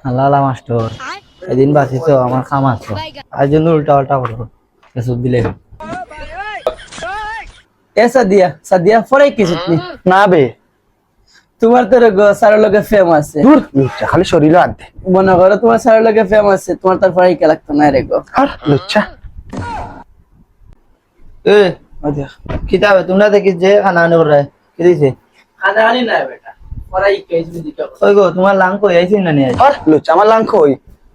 আল্লাহ master এদিন বাঁচিছ আমার খাম আছো আর জন্য উল্টা পাল্টা করো এসব দিলে এ সাদিয়া সাদিয়া পরে কিছু না বে তোমার তো স্যারের লগে ফেম আছে দূর লুচ্চা খালি শরীরে হাত দে মনে করো তোমার স্যারের লগে ফেম আছে তোমার তার পরে কে লাগতো না রে গো আর লুচ্চা এ কিতাবে তোমরা দেখি যে খানা আনে করে কি দিছে খানা আনি না বেটা পড়াই কেজি দিকে ওই গো তোমার লাং কই আইছি না নি আর লুচ্চা আমার লাং কই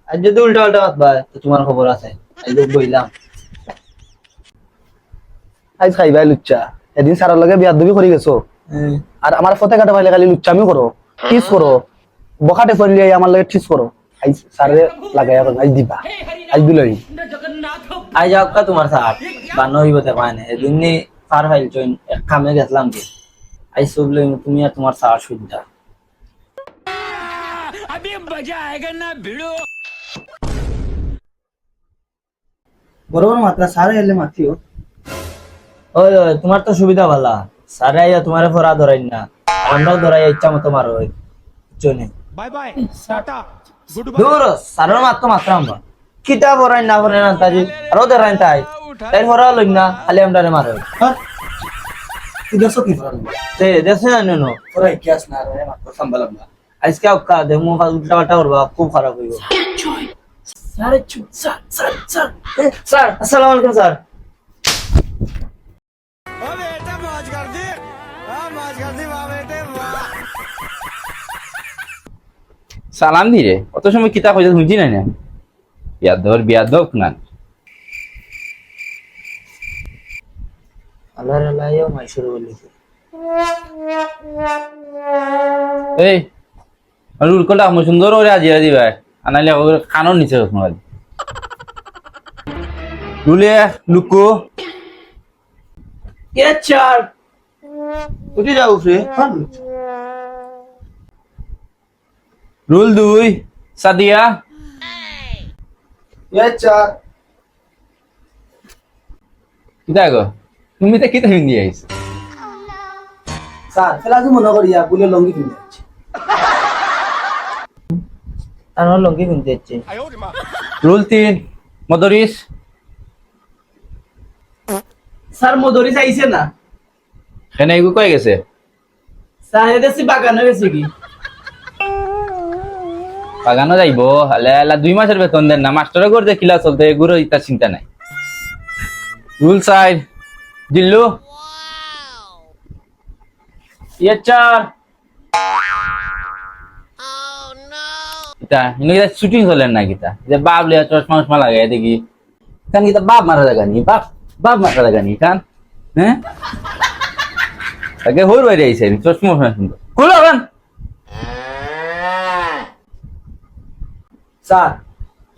আজ যদি উল্টা উল্টা বাতবা তো তোমার খবর আছে আজ বইলাম আজ খাইবাই লুচ্চা এদিন সারার লগে বিয়াদবি করে গেছো আর আমার ফতে কাটা পাইলে খালি লুচ্চামি করো টিস করো বখাটে পড়লে আমার লগে টিস করো আজ সারে লাগাইয়া আজ দিবা আজ দিলই আজ যাও কা তোমার সাথ বানো হইব তে মানে এদিনই পার ফাইল জয়েন এক কামে গেছলাম কি আজ সব লই তুমি আর তোমার সাথ শুদ্ধা अभी मजा आएगा ना भिड़ो। বরাবর মাত্রা সারে এলে মাতিও ওই ওই তোমার তো সুবিধা ভালা সারে আইয়া তোমারে ফরা ধরাই না আমরাও ধরাই ইচ্ছা মতো মারো ওই চনে बाय बाय टाटा गुड দূর সারের মাত্র মাত্রা আমরা কিতা ভরাই না ভরাই না তাজি আরো ধরাই তাই তাই ভরা লই না খালি আমরারে মারো তুই দেখছো কি ফরান তে দেশে না নো ওরা ইতিহাস না রে মাত্র সাম্বালাম না আজকে আউকা দেমু উল্টা পাল্টা করবা খুব খারাপ হইব sir sir sir sir sir আসসালামু আলাইকুম স্যার बेटा मौज कर दी मौज कर दी वाह बेटे वाह। সালাম দিরে অত সময় কিতাব হইতে বুঝি নাই না বিয়াদব না আল্লাহর আল্লাহও মাইশুর বলিছে এই রুল কোনটা আমি সুন্দর করে আজিরা দিবা আনাইলে কানর নিচে তোমার রুলে লুকো কে চার উঠে যাও ফ্রি রুল 2 সাদিয়া চার কিতা গো তুমি তো কিতা হিন্দি আইছ স্যার ফেলা যে মনে করিয়া বুলে লঙ্গি কিনে যাচ্ছে আমার লঙ্গি কিনতে যাচ্ছে রুল 3 মদরিস স্যার মদরি চাইছে না এনে এগু কই গেছে স্যার এদেশি বাগানে গেছে কি বাগানো যাইবো হলে 2 মাসের বেতন দেন না মাস্টারে করতে কিলা চলতে এগুলো ইতা চিন্তা নাই রুল 4 দিল্লু ইয়ে চার কিতা ইনো কিতা শুটিং চলেন না কিতা যে বাপ লিয়া চশমা লাগাই দেখি কান কিতা বাপ মারা জায়গা নি বাপ মারা জায়গা নি কান হ্যাঁ আগে হইর বাইরে আইছে চশমা সুন্দর খুলো কান স্যার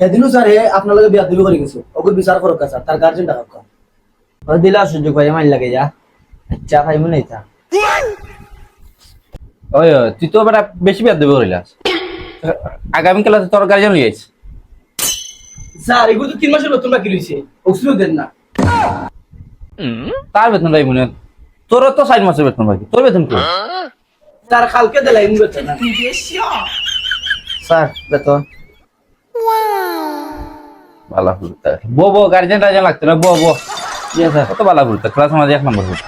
এদিনও স্যার আপনার লগে বিয়াদবি করে গেছো ওকে বিচার করো স্যার তার গার্জেন টাকা কম ও দিলা সুযোগ ভাই মাইল লাগে যা আচ্ছা খাইমু নাই তা ওই তুই তো বেটা বেশি বিয়াদ দেবে করিলাস আগামী কালে তোর গার্জেন লই আইছ স্যার এগুলো তো 3 মাসের বেতন বাকি রইছে ওসিও দেন না তার বেতন রাই মনে তোর তো 4 মাসের বেতন বাকি তোর বেতন কি স্যার কালকে দিলাই বেতন না স্যার বেতন ভালো হলো বো গার্জেন রাজা লাগতো না বো ইয়ে স্যার কত ভালো হলো ক্লাস আমাদের 1 নম্বর হতো